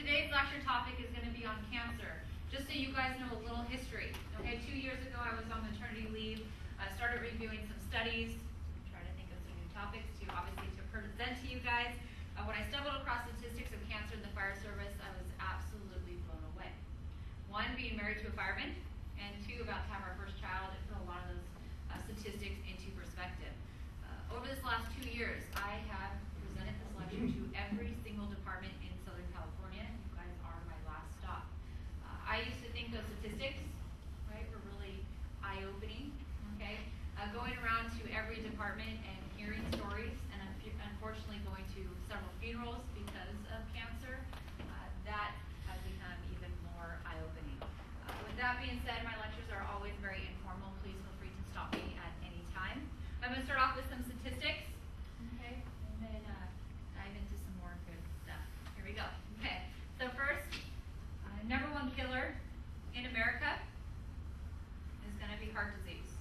today's lecture topic is going to be on cancer. Just so you guys know a little history. Okay, 2 years ago I was on maternity leave. I started reviewing some studies, trying to think of some new topics to present to you guys. When I stumbled across statistics of cancer in the fire service, I was absolutely blown away. One, being married to a fireman, and two, about to have our first child, and put a lot of those statistics into perspective. Over this last 2 years, I have presented this lecture to every single department in Southern California. You guys are my last stop. I used to think those statistics, right, were really eye-opening, okay? Going around to every department and hearing stories, and unfortunately going to several funerals because of cancer, that has become even more eye-opening. With that being said, my lectures are always very informal. Please feel free to stop me at any time. I'm going to start off with some statistics, okay, and then dive into some more good stuff. Here we go. Okay, so first, number one killer in America is going to be heart disease.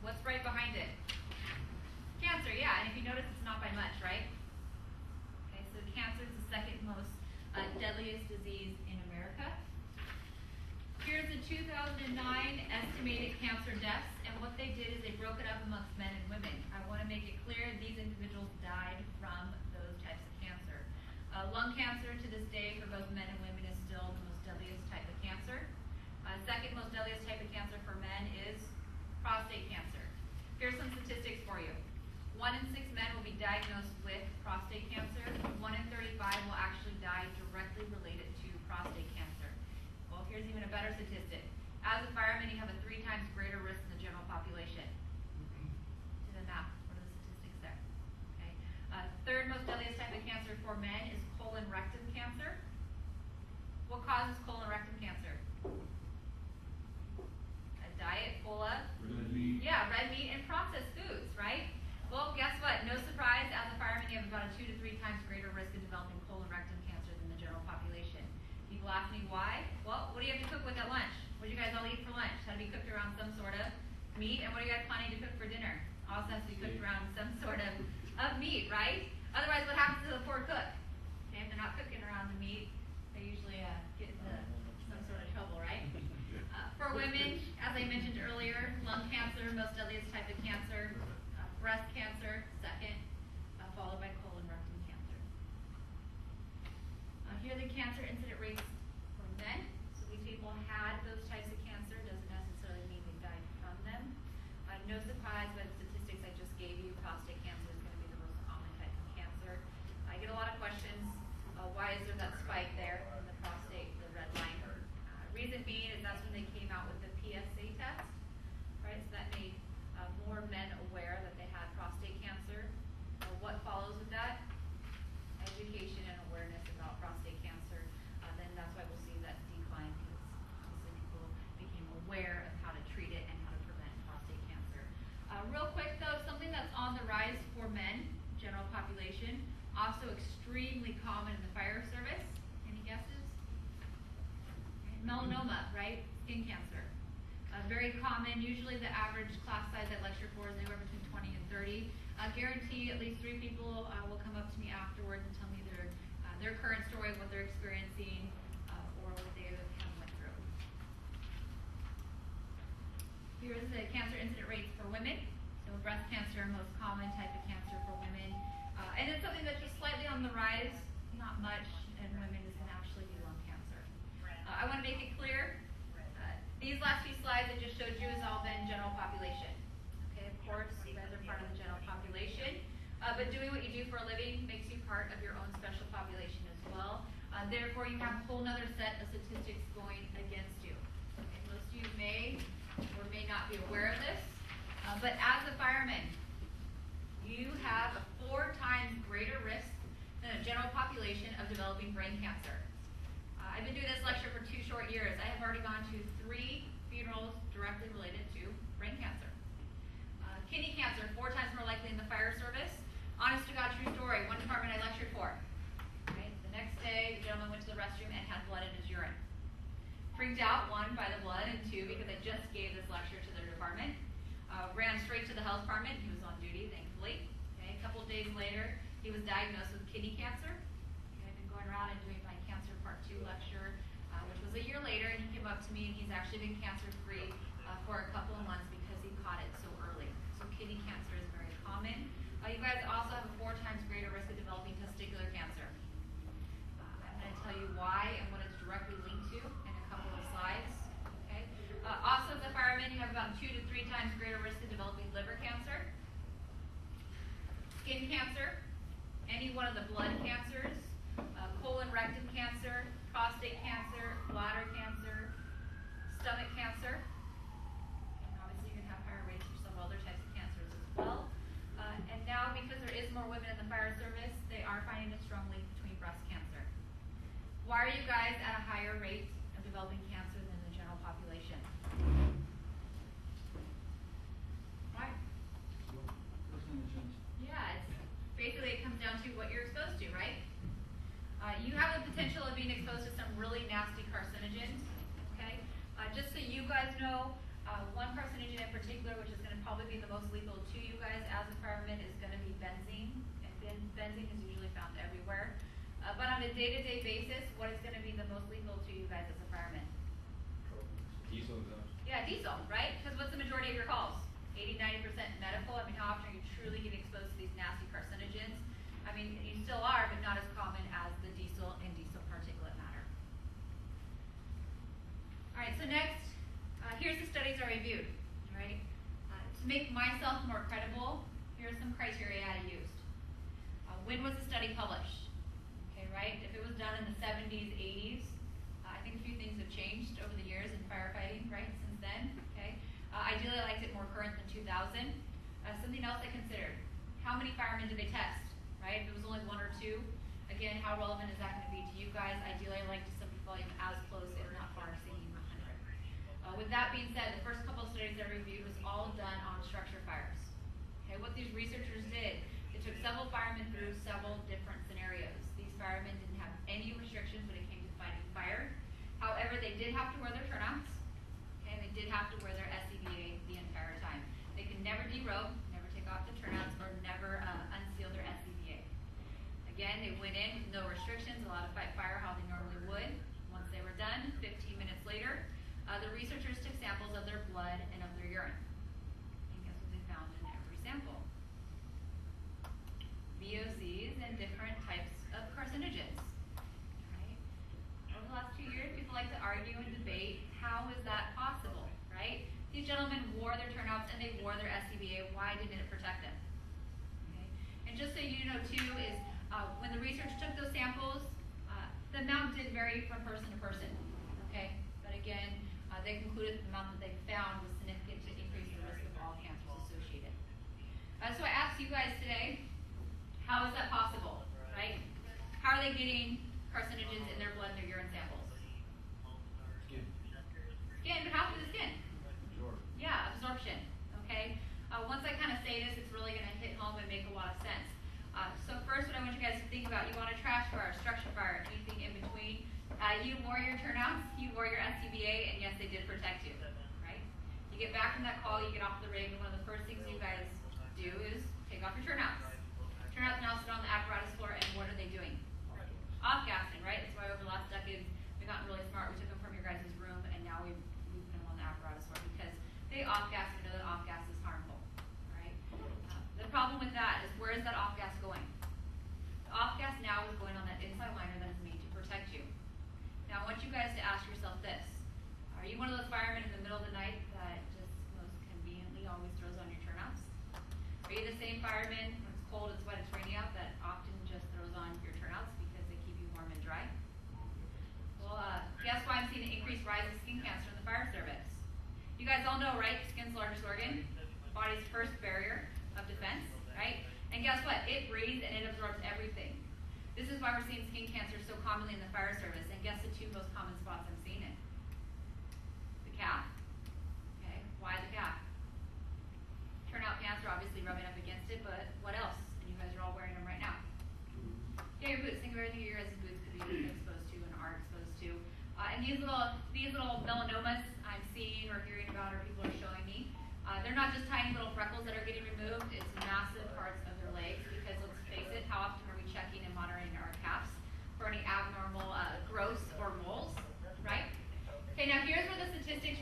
What's right behind it? Cancer, yeah, and if you notice, it's not by much, right? Okay, so cancer is the second most deadliest disease in America. Here's the 2009 estimated cancer deaths, and what they did is they broke it up amongst men and women. I want to make it clear these individuals died from those types of cancer. Lung cancer to this day for both men and women is still the most deadliest type of cancer. Second most deadliest type of cancer for men is prostate cancer. Here's some statistics for you. 1 in 6 men will be diagnosed with prostate cancer. 1 in 35 will actually die directly related to prostate cancer. Well, here's even a better statistic. As a fireman, you have a 3 times greater risk than the general population. Do the math. What are the statistics there? Okay. Third most deadliest type of cancer for men is colon rectum cancer. What causes colon rectum cancer? A diet full of red meat. Yeah, red meat and processed foods, right? Well, guess what? No surprise, as a fireman, you have about a 2 to 3 times greater risk of developing colon rectum cancer than the general population. People ask me why. Well, what do you have to cook with at lunch? What do you guys all eat for lunch? Had to be cooked around some sort of meat. And what are you guys planning to cook for dinner? Also has to be cooked around some sort of meat, right? Otherwise, what happens to the poor cook? Okay, if they're not cooking around the meat, they usually get into some sort of trouble, right? For women, as I mentioned earlier, lung cancer, most deadliest type of cancer. Breast cancer, second, followed by colon rectum cancer. Here are the cancer incident rates for men. So these people had those types of cancer, doesn't necessarily mean they died from them. No surprise by the statistics I just gave you, prostate cancer is going to be the most common type of cancer. I get a lot of questions, why is there that spike there in the prostate, the red line? Reason being is that's when they came out with the PSA test, right? So that made more men aware that they had prostate cancer. What follows with that? Education and awareness about prostate cancer. Then that's why we'll see that decline, because obviously people became aware of how to treat it and how to prevent prostate cancer. Real quick though, something that's on the rise for men, general population, also extremely common in the fire service. Any guesses? Melanoma, right? Skin cancer. Very common. Usually the average class size I lecture for is anywhere between 20 and 30. Guarantee at least 3 people will come up to me afterwards and tell me their current story of what they're experiencing or what they have went through. Here's the cancer incident rates for women. So breast cancer, most common type of cancer for women. And it's something that's just slightly on the rise, not much, and women is going to actually be lung cancer. I want to make it clear. These last few slides I just showed you has all been general population. Okay, of course, you guys are part of the general population, but doing what you do for a living makes you part of your own special population as well. Therefore, you have a whole other set of statistics going against you. Okay, most of you may or may not be aware of this, but as a fireman, you have a 4 times greater risk than a general population of developing brain cancer. I've been doing this lecture for 2 short years. I have already gone to 3 funerals directly related to brain cancer. Kidney cancer, 4 times more likely in the fire service. Honest to God, true story. One department I lectured for. Okay? The next day, the gentleman went to the restroom and had blood in his urine. Freaked out, 1, by the blood, and 2, because I just gave this lecture to their department. Ran straight to the health department. He was on duty, thankfully. Okay? A couple days later, he was diagnosed with kidney cancer. Okay? I've been going around and doing my out to me, and he's actually been cancer-free for a couple of months because he caught it so early. So kidney cancer is very common. You guys also have a 4 times greater risk of developing testicular cancer. I'm going to tell you why and what it's directly linked to in a couple of slides. Okay. Also, as a fireman, you have about 2 to 3 times greater risk of developing liver cancer, skin cancer, any one of the blood cancers, colon rectum cancer, prostate cancer, bladder cancer, stomach cancer. And obviously, you're going to have higher rates for some other types of cancers as well. And now, because there is more women in the fire service, they are finding a strong link between breast cancer. Why are you guys at a higher rate of developing cancer than the general population? Why? Yeah, it's basically it comes down to what you're exposed to, right? You have the potential of being exposed to some really nasty carcinogens, okay? Just so you guys know, one carcinogen in particular, which is going to probably be the most lethal to you guys as a fireman, is going to be benzene. And benzene is usually found everywhere. But on a day-to-day basis, what is going to be the most lethal to you guys as a fireman? Diesel. Yeah, diesel, right? Because what's the majority of your calls? 80-90% medical. I mean, how often are you truly getting exposed to these nasty carcinogens? I mean, you still are, but not as common as the diesel and diesel particulate matter. All right, so next, here's the studies I reviewed, right? To make myself more credible, here are some criteria I used. When was the study published? Okay, right? If it was done in the 70s, 80s, I think a few things have changed over the years in firefighting, right, since then, okay? Ideally, I liked it more current than 2000. Something else I considered, how many firemen did they test, right? If it was only 1 or 2, again, how relevant is that going to be to you guys? Ideally, I like to simplify them as close, if not far exceeding 100. With that being said, the first couple of studies I reviewed was all done on structure fires. Okay, what these researchers did, they took several firemen through several different scenarios. These firemen didn't have any restrictions when it came to fighting fire. However, they did have to wear their turnouts, okay, and they did have to wear their SCBA the entire time. They could never derobe, never take off the turnouts, or never unseal their SCBA. Again, they went in with no restrictions, allowed to fight fire how they normally would. Once they were done, 15 minutes later, the researchers took samples of their blood and of their urine. And guess what they found in every sample? VOCs and different types of carcinogens. Right? Over the last 2 years, people like to argue and debate, how is that possible, right? These gentlemen wore their turnouts and they wore their SCBA. Why didn't it protect them? Okay? And just so you know too, is when the research took those samples, the amount did vary from person to person. Okay? But again, they concluded that the amount that they found was significant to increase the risk of all cancers associated. So I asked you guys today, how is that possible, right? How are they getting carcinogens in their blood and their urine samples? Skin, but how through the skin? Yeah, absorption, okay? Once I kind of say this, it's really going to hit home and make a lot of sense. So first, what I want you guys to think about, you want a trash fire, structure fire, anything in between. You wore your turnouts, you wore your SCBA, and yes, they did protect you, right? You get back from that call, you get off the rig, and one of the first things you guys do is take off your turnouts. Turnouts now sit on the apparatus floor, and what are they doing? Off-gassing, right? That's why over the last decade, we've gotten really smart. We took them from your guys' room, and now we've moved them on the apparatus floor because they off-gas, we know that off-gas is harmful, right? The problem with that is, where is that off-gas going? The off-gas now is going on that inside liner that is made to protect you. Now, I want you guys to ask yourself this. Are you one of those firemen in the middle of the night that just most conveniently always throws on your turnouts? Are you the same fireman when it's cold, it's wet, it's rainy out that often just throws on your turnouts because they keep you warm and dry? Well, guess why I'm seeing an increased rise of skin cancer in the fire service? You guys all know, right? Skin's the largest organ, body's first barrier of defense, right? And guess what? It breathes and it absorbs everything. This is why we're seeing skin cancer so commonly in the fire service. And guess the 2 most common spots I'm seeing it? The calf. Okay, why the calf? Turnout pants are obviously rubbing up against it, but what else? And you guys are all wearing them right now. Yeah, your boots. Think of everything your guys' boots could be exposed to and are exposed to. And these little melanomas I'm seeing or hearing about or people are showing me, they're not just tiny little freckles that are getting removed. It's massive parts of their legs because let's face it, how often are we checking and monitoring our calves for any abnormal growths or moles, right? Okay, now here's where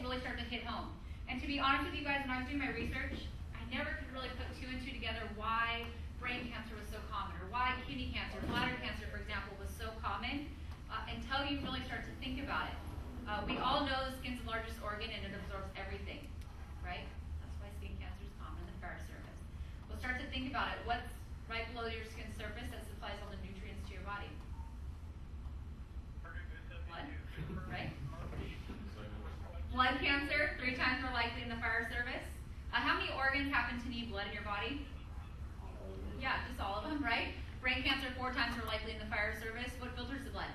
really start to hit home. And to be honest with you guys, when I was doing my research, I never could really put two and two together why brain cancer was so common, or why kidney cancer, bladder cancer, for example, was so common, until you really start to think about it. We all know the skin's the largest organ and it absorbs everything, right? That's why skin cancer is common in the far surface. We'll start to think about it. What's right below your skin surface that supplies all the nutrients to your body? Blood, right? Blood cancer, 3 times more likely in the fire service. How many organs happen to need blood in your body? Yeah, just all of them, right? Brain cancer, 4 times more likely in the fire service. What filters the blood?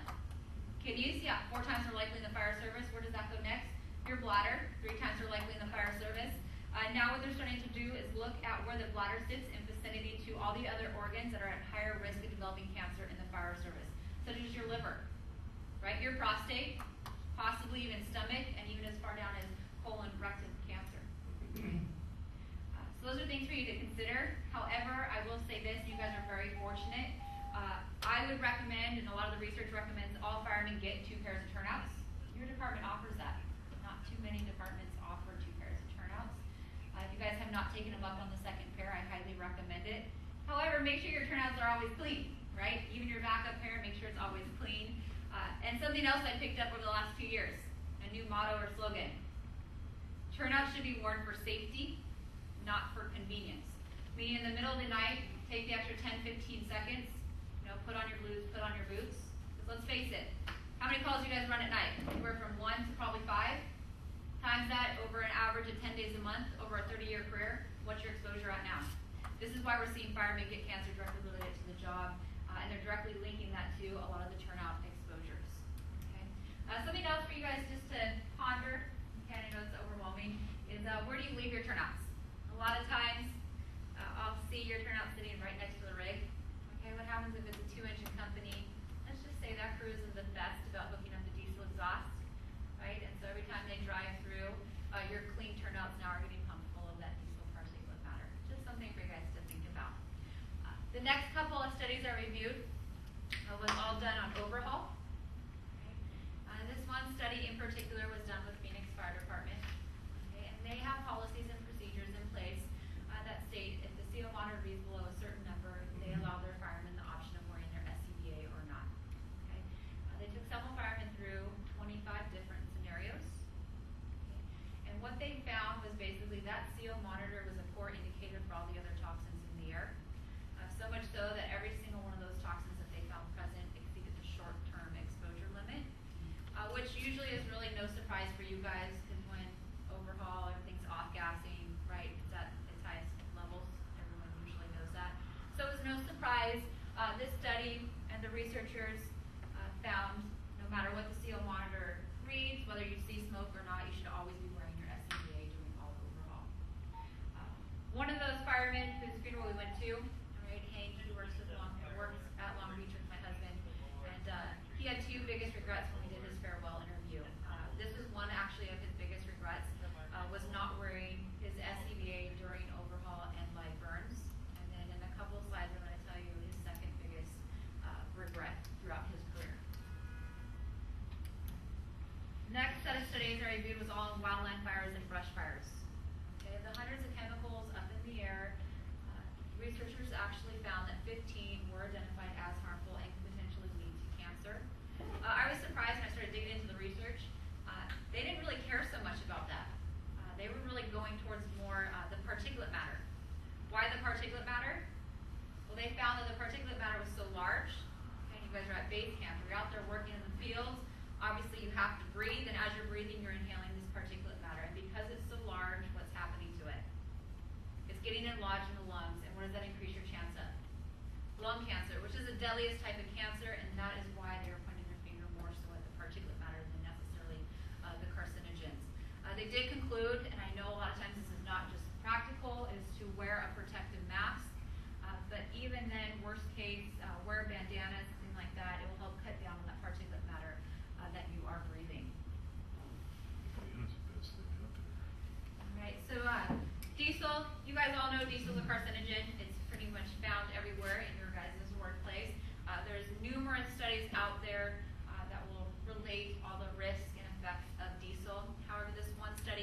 Kidneys, yeah, 4 times more likely in the fire service. Where does that go next? Your bladder, 3 times more likely in the fire service. Now what they're starting to do is look at where the bladder sits in vicinity to all the other organs that are at higher risk of developing cancer in the fire service, such as your liver, right? Your prostate, possibly even stomach, and even as far down as colon, rectum cancer. So those are things for you to consider. However, I will say this, you guys are very fortunate. I would recommend, and a lot of the research recommends, all firemen get 2 pairs of turnouts. Your department offers that. Not too many departments offer 2 pairs of turnouts. If you guys have not taken them up on the 2nd pair, I highly recommend it. However, make sure your turnouts are always clean, right? Even your backup pair, make sure it's always clean. And something else I picked up over the last 2 years, a new motto or slogan. Turnouts should be worn for safety, not for convenience. Meaning in the middle of the night, take the extra 10-15 seconds, put on your blues, put on your boots. Because let's face it, how many calls do you guys run at night? Anywhere from 1 to probably 5. Times that over an average of 10 days a month, over a 30-year career, what's your exposure at now? This is why we're seeing firemen get cancer directly related to the job, and they're directly linking that to a lot of the turnout exposures. Okay? Something else for you guys just to ponder, okay, I know it's overwhelming, is where do you leave your turnouts? A lot of times, I'll see your turnout sitting right next to the rig. Okay, what happens if it's a 2-engine company? Let's just say that crew isn't the best about hooking up the diesel exhaust, right? And so every time they drive through, your clean turnouts now are getting pumped full of that diesel particulate matter. Just something for you guys to think about. The next couple of studies I reviewed was all done on overhaul. Okay. This one study in particular was done with Phoenix Fire Department. Okay, and they have policies and procedures in place that state if the CO monitor reads below a certain number, they allow their firemen the option of wearing their SCBA or not. Okay. They took several firemen through 25 different scenarios. Okay. And what they found was basically that CO monitor was a poor indicator for all the other toxins in the air. So much so that every single one of those toxins that they found present exceeded the short-term exposure limit, which usually is really no surprise for you guys because when overhaul, everything's off-gassing, right? It's at its highest levels. Everyone usually knows that. So it was no surprise. This study and the researchers found no matter what the CO monitor reads, whether you see smoke or not, you should always be wearing your SCBA during all overhaul. One of those firemen whose funeral we went to, works at Long Beach with my husband, and he had 2 biggest regrets when we did his farewell interview. This was one actually of his biggest regrets, was not wearing his SCBA during overhaul and live burns. And then in a couple of slides I'm going to tell you his 2nd biggest regret throughout his career. Next set of studies I reviewed was all on wildland fires and brush fires. Okay, the hundreds of chemicals up in the air, researchers actually found that 15 were identified as harmful and could potentially lead to cancer. I was surprised when I started digging into the research. They didn't really care so much about that. They were really going towards more the particulate matter. Why the particulate matter? Well, they found that the particulate matter was so large. Okay, you guys are at base camp. You're out there working in the fields. Obviously, you have to breathe, and as you're breathing, you're inhaling this particulate matter. And because it's so large, what's happening to it? It's getting lodged in the lungs, and what does that increase your chance of? Lung cancer, which is the deadliest type of cancer, and that is why they were pointing their finger more so at the particulate matter than necessarily the carcinogens. They did conclude, and I know a lot of times this is not just practical, is to wear a protective mask, but even then, worst case, wear a bandana, something like that. It will help cut down on that particulate matter that you are breathing. Alright, so diesel, you guys all know diesel is a carcinogen. It's pretty much found everywhere in your guys' workplace. There's numerous studies out there that will relate all the risks and effects of diesel. However, this one study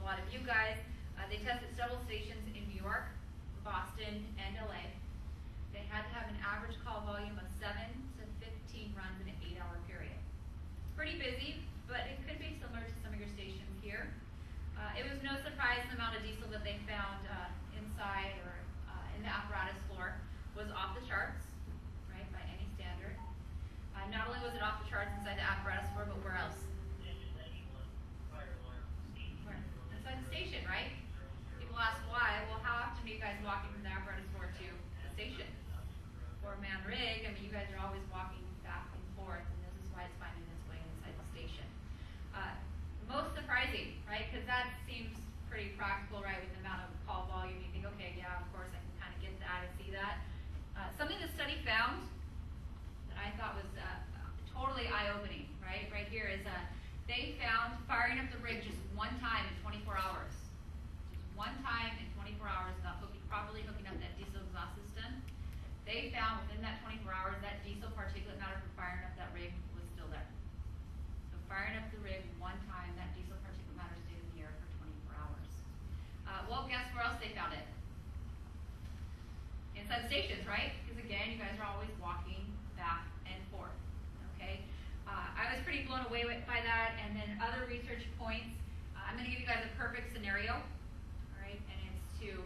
lot of you guys. They tested several stations in New York, Boston, and LA. They had to have an average call volume of 7 to 15 runs in an 8-hour period. Pretty busy, but it could be similar to some of your stations here. It was no surprise the amount of diesel that they found inside or in the apparatus floor was off the charts, right, by any standard. Not only was it off the charts inside the apparatus floor, but where else? Where? Inside the station, right? People ask why. Well, how often are you guys walking from the apparatus floor to the station? Four-man rig, I mean, you guys are always walking back and forth, and this is why it's finding its way inside the station. Most surprising, right? Because that seems pretty practical, right? With the amount of call volume, you think, okay, yeah, of course, I can kind of get that and see that. Something the study found that I thought was totally eye-opening, right? Right here is they found firing up the rig just one time in 24 hours. Just one time in 24 hours without properly hooking up that diesel exhaust system. They found within that 24 hours that diesel particulate matter from firing up that rig was still there. So firing up the rig one time, that diesel particulate matter stayed in the air for 24 hours. Well, guess where else they found it? Inside the stations, right? Because again, you guys are always walking back and forth, okay? I was pretty blown away by that, and then other research points. I'm going to give you guys a perfect scenario, all right? And it's to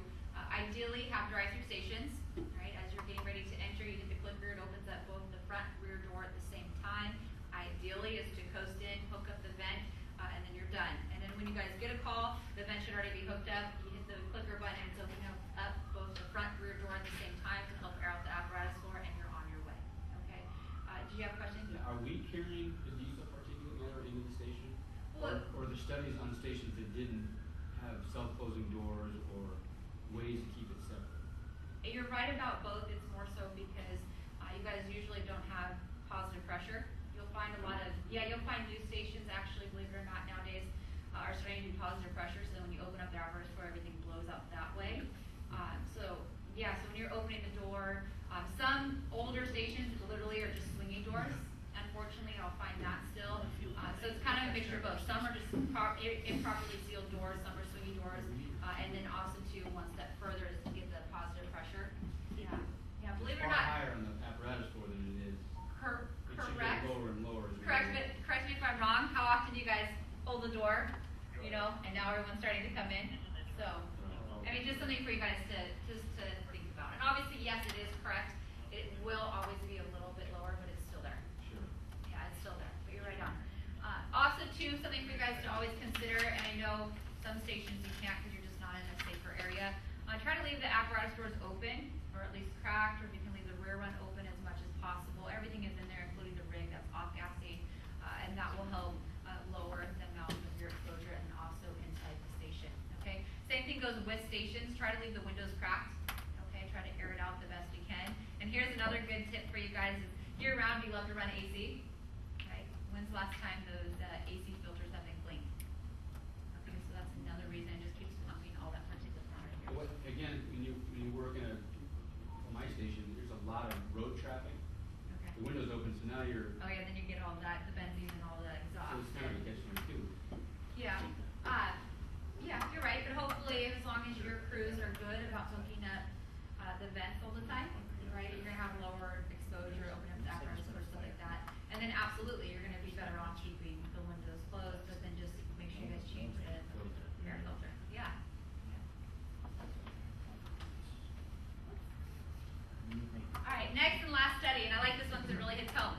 ideally have drive-through stations, right? As you're getting ready to enter, you hit the clicker, it opens up both the front and rear door at the same time. Ideally is to coast in, hook up the vent, and then you're done. And then when you guys get a call, the vent should already be hooked up. You hit the clicker button, and it's opening up both the front and rear door at the same time to help air out the apparatus floor, and you're on your way. Okay? Did you have a question? Now, are we carrying the diesel particulate matter into the station? Well, or the studies on stations that didn't have self-closing doors or ways to keep it separate? you're right about both. It's more so because you guys usually don't have positive pressure. You'll find a lot of, you'll find news stations actually, believe it or not, nowadays are starting to do positive pressure, so when you open up the apparatus floor, everything blows out that way. So when you're opening the door, some older stations literally are just swinging doors. Unfortunately, I'll find that still. So it's kind of a mixture of both. Some are just improperly sealed doors, some are swinging doors, and then also too, one step further is to get the positive pressure. Yeah, believe it or Far not. higher on the apparatus floor than it is. Correct. It should get lower and lower as we Correct, go. but correct me if I'm wrong. How often do you guys hold the door, and now everyone's starting to come in? So, I mean, just something for you guys to think about. And obviously, yes, it is correct. It will always be a little bit lower, but it's still there. Sure. Yeah, it's still there, but you're right on. Also, too, something for you guys to always consider, and I know some stations you can't because you're just not in a safer area. Try to leave the apparatus doors open, or at least cracked, or if you can leave the rear one open as much as possible. Everything is in there, including the rig that's off-gassing, and that will help lower the amount of your exposure and also inside the station, okay? Same thing goes with stations. Try to leave the windows cracked, okay? Try to air it out the best you can. And here's another good tip for you guys is year-round, you love to run AC, right? When's the last time those AC filters have been cleaned? Okay, so that's another reason. It just keeps pumping all that particulate matter here. Well, again, when you work in my station, there's a lot of road traffic. Okay. The window's open, so now you're. Oh yeah, then you get all that, the benzene and all the exhaust. So it's kind of a catch-22. Yeah, you're right, but hopefully as long as your crews are good about hooking up the vents all the time, right, you're going to have lower exposure, open up the apparatus or stuff like that. And then absolutely, you're going to be better off keeping the windows closed, but then just make sure you guys change the air filter. Yeah. All right, next and last study, and I like this one because it really hits home.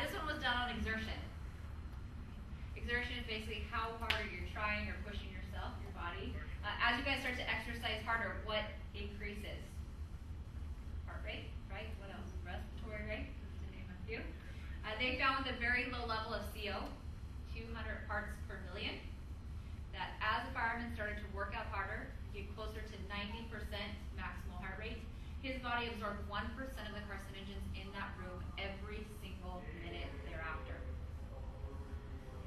This one was done on exertion. Exertion is basically how hard you're trying or pushing yourself, your body. As you guys start to exercise harder, what increases? Heart rate, right? What else? Respiratory rate, to name a few. They found with a very low level of CO, 200 parts per million, that as the fireman started to work out harder, get closer to 90% maximal heart rate, his body absorbed 1% of the carcinogens in that room every single minute thereafter.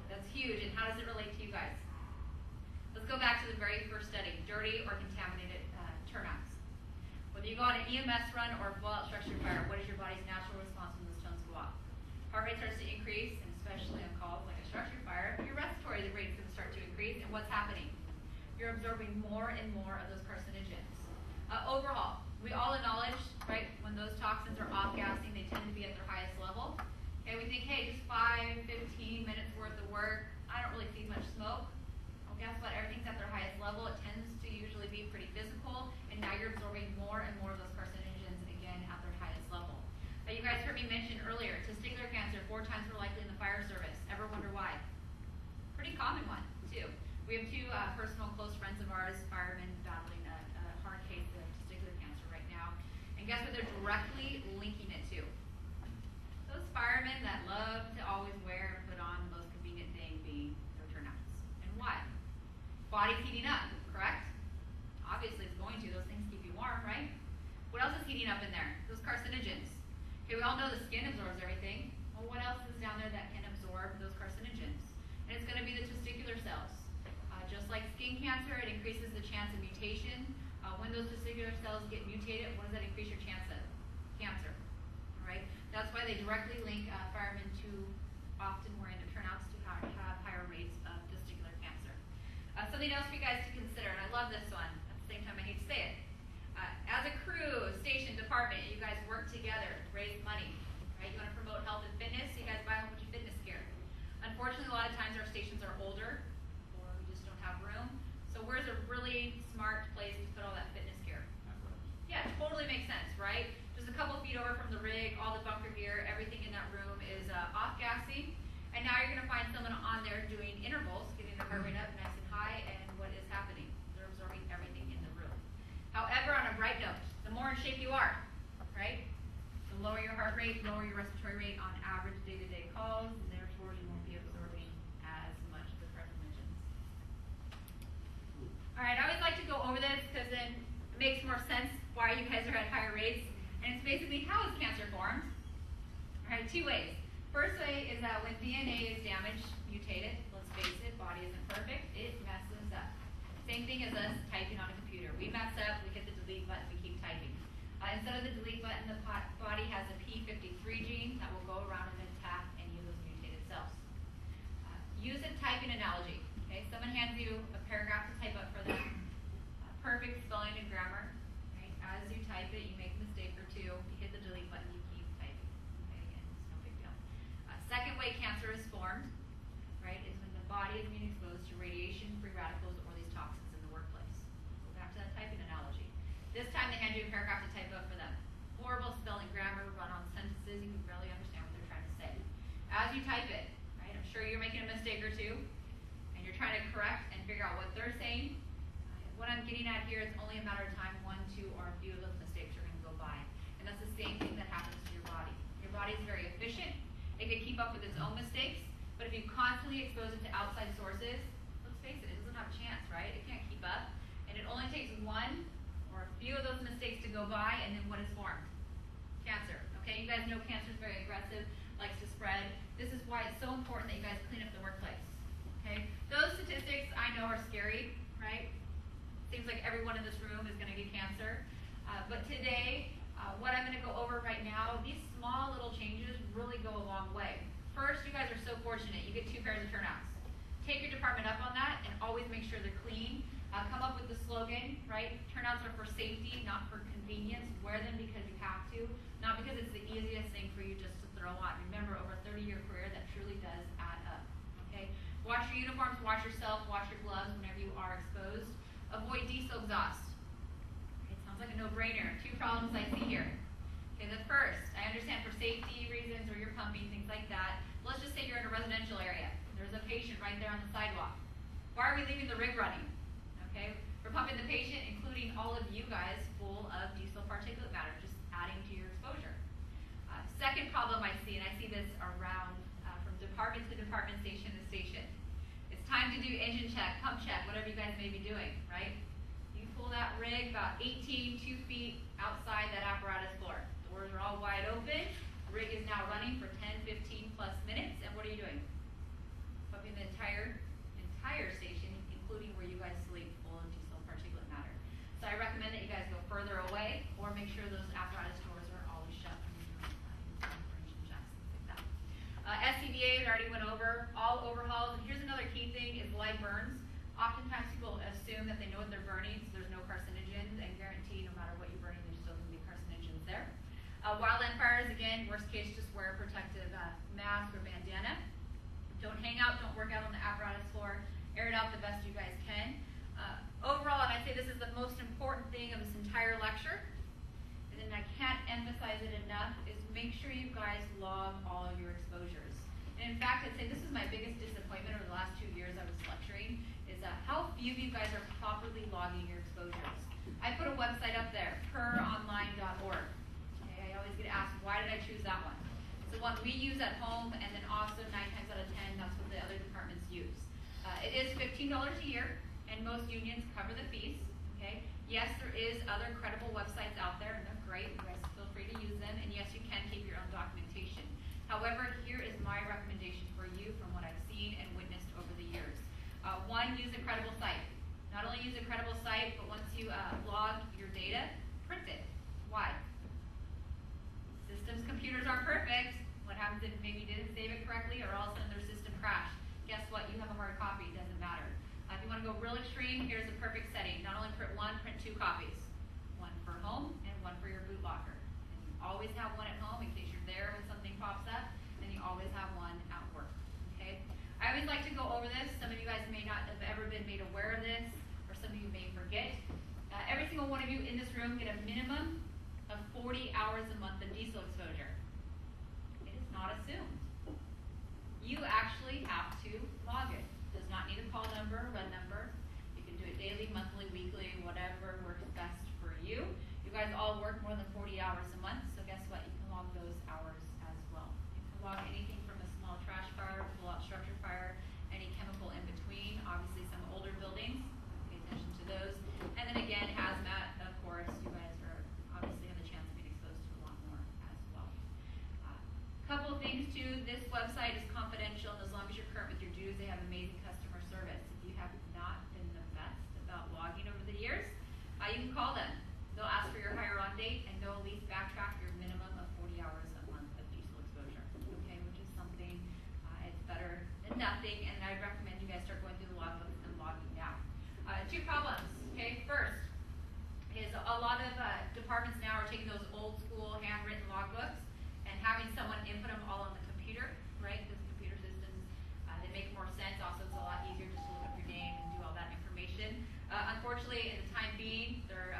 That's huge, and how does it relate to you guys? Let's go back to the very first study, dirty or contaminated turnouts. Whether you go on an EMS run or a blowout structure fire, what is your body's natural response when those tones go off? Heart rate starts to increase, and especially on calls like a structure fire, your respiratory rate is going to start to increase, and what's happening? you're absorbing more and more of those carcinogens. Overall, we all acknowledge, right, when those toxins are off-gassing, they tend to be at their highest level. Okay, we think, hey, just 5, 15 minutes worth of work, I don't really see much smoke. Well, guess what? Everything's at their highest level. It tends to usually be pretty physical, and now you're absorbing more and more of those carcinogens, again, at their highest level. You guys heard me mention earlier, testicular cancer, 4 times more likely in the fire service. Ever wonder why? Pretty common one, too. We have 2 personal close friends of ours, firemen, battling a hard case of testicular cancer right now. And guess what they're directly linking it to? Those firemen that love to always wear and put on the most convenient thing being their turnouts. And why? Body's heating up, correct? Obviously it's going to. Those things keep you warm, right? What else is heating up in there? Those carcinogens. Okay, we all know the skin absorbs everything. Well, what else is down there that can absorb those carcinogens? And it's going to be the testicular cells. Just like skin cancer, it increases the chance of mutation. When those testicular cells get mutated, what does that increase your chance of? Cancer. All right? That's why they directly link firemen to often wearing their turnouts to have higher rates of testicular cancer. Something else for you guys to consider, and I love this one. At the same time, I hate to say it. As a crew, station, department, you guys work together to raise money, right? You want to promote health and fitness, so you guys buy a whole bunch of fitness gear. Unfortunately, a lot of times our stations are older, or we just don't have room. So where's a really smart place to put all that fitness gear? Yeah, it totally makes sense, right? Just a couple feet over from the rig, all the bunker gear, everything in that room is off-gassing. And now you're going to find someone on there doing intervals, getting their heart rate up nice and high, and what is happening? They're absorbing everything in the room. However, on a bright note, the more in shape you are, right? The lower your heart rate, lower your respiratory rate on average day-to-day calls, and therefore you won't be absorbing as much of the carcinogens. All right, I always like to go over this because then it makes more sense why you guys are at higher rates. And it's basically how is cancer formed? All right, 2 ways. First way is that when DNA is damaged, mutated, let's face it, body isn't perfect, it messes up. Same thing as us typing on a computer. We mess up, we hit the delete button, we keep typing. Instead of the delete button, the body has a p53 gene that will go around and attack any of those mutated cells. Use a typing analogy. Okay, someone hands you a paragraph to type up for them. Perfect spelling and grammar. Right? As you type it, you make a mistake or 2. You hit the delete button, you keep typing. Okay, again, it's no big deal. Second way cancer is formed, right, is when the body is being exposed to radiation, free radicals, or these toxins in the workplace. Go back to that typing analogy. This time they hand you a paragraph to type up for them. Horrible spelling, grammar, run-on sentences, you can barely understand what they're trying to say. As you type it, right, I'm sure you're making a mistake or 2, and you're trying to correct and figure out what they're saying. What I'm getting at here is only a matter of time 1, 2, or a few of those mistakes are going to go by. And that's the same thing that happens to your body. Your body is very efficient. It can keep up with its own mistakes, but if you constantly expose it to outside sources, let's face it, it doesn't have a chance, right? It can't keep up. And it only takes 1 or a few of those mistakes to go by, and then what is formed? Cancer. Okay, you guys know cancer is very aggressive, likes to spread. This is why it's so important that you guys clean up the workplace. Okay, those statistics I know are scary, right? Seems like everyone in this room is going to get cancer. But today, what I'm going to go over right now, these small little changes really go a long way. First, you guys are so fortunate. You get 2 pairs of turnouts. Take your department up on that and always make sure they're clean. Come up with the slogan, right? Turnouts are for safety, not for convenience. Wear them because you have to, not because it's the easiest thing for you just to throw on. Remember, over a 30-year career, that truly does add up. Okay? Wash your uniforms, wash yourself, wash your gloves whenever you are exposed. Avoid diesel exhaust. Okay, it sounds like a no-brainer. 2 problems I see here. Okay, the first, I understand for safety reasons or you're pumping, things like that. Let's just say you're in a residential area. There's a patient right there on the sidewalk. Why are we leaving the rig running? Okay, we're pumping the patient, including all of you guys, full of diesel particulate matter, just adding to your exposure. Second problem I see, and I see this around from department to department, station to station. It's time to do engine check, pump check, whatever you guys may be doing, right? You pull that rig about 2 feet outside that apparatus floor. Doors are all wide open. The rig is now running for 10, 15 plus minutes, and what are you doing? Pumping the entire station, including where you guys sleep, full of diesel particulate matter. So I recommend that you guys go further away, or make sure those apparatus doors are always shut when you're doing engine checks, things like that. SCBA, I already went over. All overhauls. And here's another key thing is live burns. Oftentimes people assume that they know what they're burning, so there's no carcinogens, and guarantee no matter what you're burning, there's still going to be carcinogens there. Wildland fires, again, worst case, just wear a protective mask or bandana. Don't hang out, don't work out on the apparatus floor. Air it out the best you guys can. Overall, and I'd say this is the most important thing of this entire lecture, and I can't emphasize it enough, is make sure you guys log all your exposures. And in fact, I'd say this is my biggest disappointment over the last 2 years I was lecturing, is how few of you guys are properly logging your exposures. I put a website up there, peronline.org. Okay, I always get asked, why did I choose that one? It's the one we use at home, and then also 9 times out of 10, that's what the other departments use. It is $15 a year, and most unions cover the fees. Okay. Yes, there is other credible websites out there, and they're great. You guys feel free to use them, and yes, you can keep your own documentation. However, here is my recommendation for you from what I've seen and witnessed over the years. One, use a credible site. Not only use a credible site, but once you log your data, print it. Why? Systems, computers aren't perfect. What happens if maybe you didn't save it correctly, or all of a sudden their system crashed? Guess what? You have a hard copy. It doesn't matter. If you want to go real extreme, here's a perfect setting. Not only print one, print 2 copies. One for home and one for your boot locker. And you always have one at home in case you're there when something pops up, and you always have one at work. Okay? I always like to go over this. Some of you guys may not have ever been made aware of this, or some of you may forget. Every single one of you in this room get a minimum of 40 hours a month of diesel exposure. It is not assumed. You actually have to log it. It does not need a call number, run number. You can do it daily, monthly, weekly, whatever works best for you. You guys all work more than 40 hours a month, so guess what? You can log those hours as well. You can log anything from a small trash fire, full-out structure fire, any chemical in between. Obviously, some older buildings, pay attention to those. And then again, hazmat, of course, you guys are obviously have a chance of being exposed to a lot more as well. Couple of things too, this website is confidential, and as long as you're current with your dues, they have amazing customer service. If you have not been the best about logging over the years, you can call them. They'll ask for your hire on date, and they'll at least backtrack your minimum of 40 hours a month of diesel exposure, okay, which is something, it's better than nothing, and I recommend you guys start going through the logbooks and logging now. 2 problems, okay, first is a lot of departments now are taking those old school handwritten logbooks and having someone input them all on the computer, right? Because computer systems, they make more sense. Also, it's a lot easier just to look up your name and do all that information. Unfortunately, in the time being, they're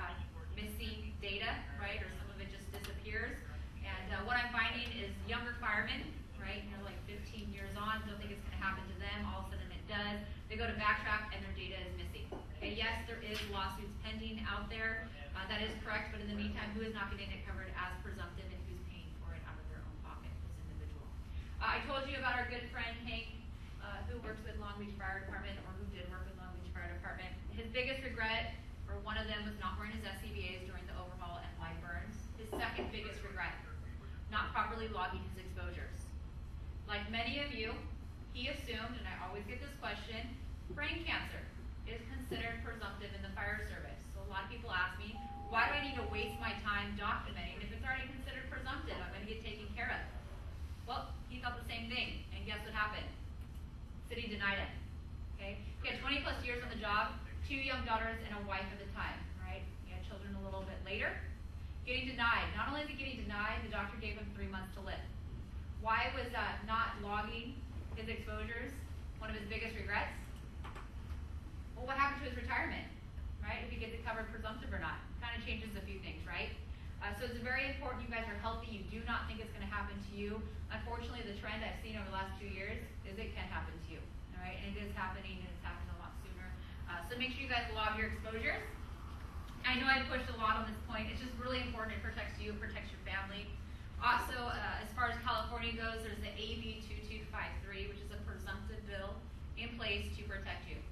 missing data, right? Or some of it just disappears. And what I'm finding is younger firemen, right? You're like 15 years on, don't think it's going to happen to them. All of a sudden it does. They go to backtrack and their data is missing. Okay, yes, there is lawsuits pending out there. That is correct, but in the meantime, who is not getting it covered as presumptive, and who's paying for it out of their own pocket, this individual? I told you about our good friend Hank, who works with Long Beach Fire Department, or who did work with Long Beach Fire Department. His biggest regret, or one of them, was not wearing his SCBAs during the overhaul and live burns. His second biggest regret, not properly logging his exposures. Like many of you, he assumed, and I always get this question, brain cancer is considered presumptive in the fire service. So a lot of people ask me, why do I need to waste my time documenting if it's already considered presumptive? I'm going to get taken care of. Well, he thought the same thing, and guess what happened? City denied him. Okay, he had 20 plus years on the job, 2 young daughters and a wife at the time. Right, he had children a little bit later. Getting denied. Not only is he getting denied, the doctor gave him 3 months to live. Why was not logging his exposures one of his biggest regrets? Well, what happened to his retirement? Right, if he gets it covered presumptive or not. Kind of changes a few things, right? So it's very important you guys are healthy. You do not think it's going to happen to you. Unfortunately, the trend I've seen over the last 2 years is it can happen to you. All right, and it is happening, and it's happening a lot sooner. So make sure you guys log your exposures. I know I pushed a lot on this point. It's just really important. It protects you, it protects your family. Also, as far as California goes, there's the AB 2253, which is a presumptive bill in place to protect you.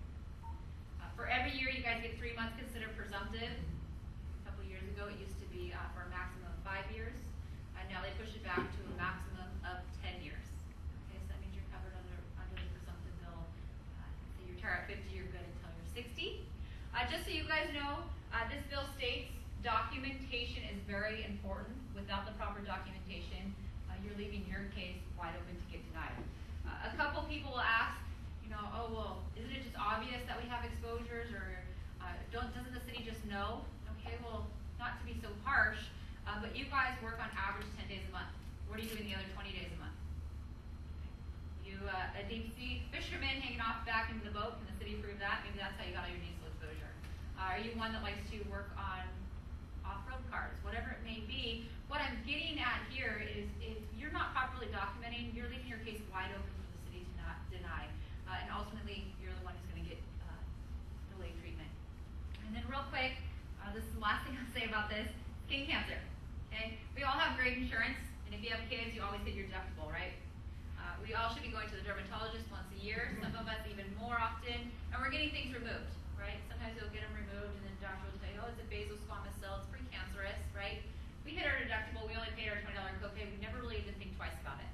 For every year, you guys get 3 months considered presumptive. A couple years ago, it used to be for a maximum of 5 years. Now they pushed it back to a maximum of 10 years. Okay, so that means you're covered under the presumptive bill. So you retire at 50, you're good until you're 60. Just so you guys know, this bill states documentation is very important. Without the proper documentation, you're leaving your case wide open to get denied. A couple people will ask, you know, oh, well, isn't it just obvious that we have exposures, or Doesn't the city just know? Okay, well, not to be so harsh, but you guys work on average 10 days a month. What are you doing the other 20 days a month? You, a deep sea fisherman hanging off back into the boat, can the city prove that? Maybe that's how you got all your diesel exposure. Are you one that likes to work on off-road cars? Whatever it may be, what I'm getting at here is if you're not properly documenting, you're leaving your case wide open for the city to not deny. And ultimately, you're the one who's going to get delayed treatment. And then real quick, this is the last thing I'll say about this, skin cancer. Okay, we all have great insurance, and if you have kids, you always hit your deductible, right? We all should be going to the dermatologist once a year, some of us even more often, and we're getting things removed, right? Sometimes you'll get them removed, and then the doctor will tell you, oh, it's a basal squamous cell, it's precancerous, right? We hit our deductible, we only paid our $20 copay, we never really even think twice about it.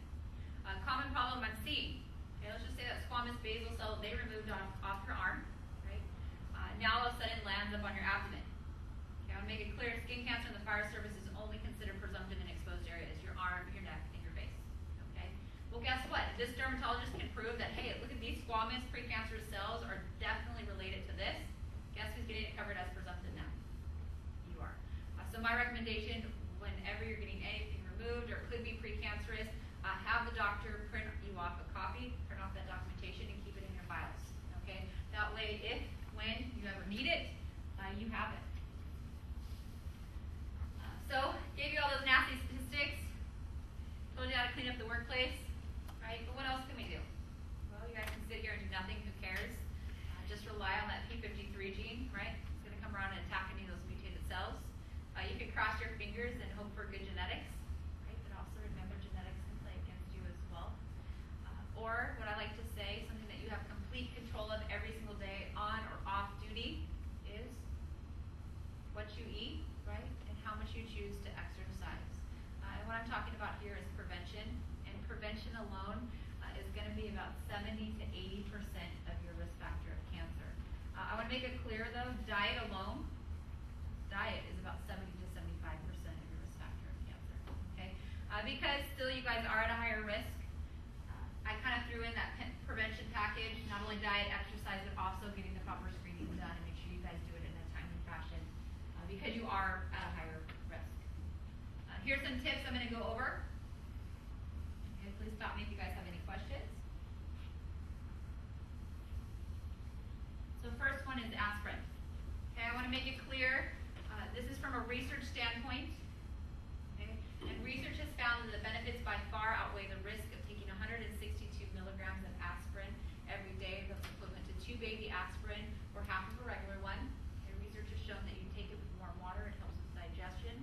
Common problem I'm seeing, okay, let's just say that squamous basal cell they removed off your arm, right? Now all of a sudden lands up on your abdomen. Okay, I want to make it clear, skin cancer in the fire service is only considered presumptive in exposed areas, your arm, your neck, and your face, okay? Well, guess what? This dermatologist can prove that, hey, look at these squamous precancerous cells are definitely related to this. Guess who's getting it covered as presumptive now? You are. So my recommendation, whenever you're getting anything removed or could be precancerous, have the doctor print you off a copy, print off that documentation, and keep it in your files. Okay? That way, if, when you ever need it, you have it. So, gave you all those nasty statistics, told you how to clean up the workplace, right? But what else can we do? Well, you guys can sit here and do nothing, who cares? Just rely on that P53 gene, right? It's going to come around and attack any of those mutated cells. You can cross your fingers and hope for good genetics, right? But also remember genetics can play against you as well. Or what I like to say, something that you have complete control of every single day on or off duty is what you eat, right? And how much you choose to exercise. And what I'm talking about here is prevention. And prevention alone is going to be about 70 to 80% of your risk factor of cancer. I want to make it clear though, diet alone, diet is about 70 to 75% of your risk factor of cancer, okay? Because still you guys are at a higher risk, I kind of threw in that prevention package, not only diet, exercise, but also getting the proper screening done and make sure you guys do it in a timely fashion because you are at a higher risk. Here's some tips I'm going to go over. Okay, please stop me if you guys have any questions. So first one is aspirin. Okay, I want to make it clear, this is from a research standpoint. Okay? And research has found that the benefits by far outweigh the risk of taking 162 milligrams of aspirin every day. That's equivalent to 2 baby aspirin or half of a regular one. Okay, research has shown that you take it with warm water, it helps with digestion.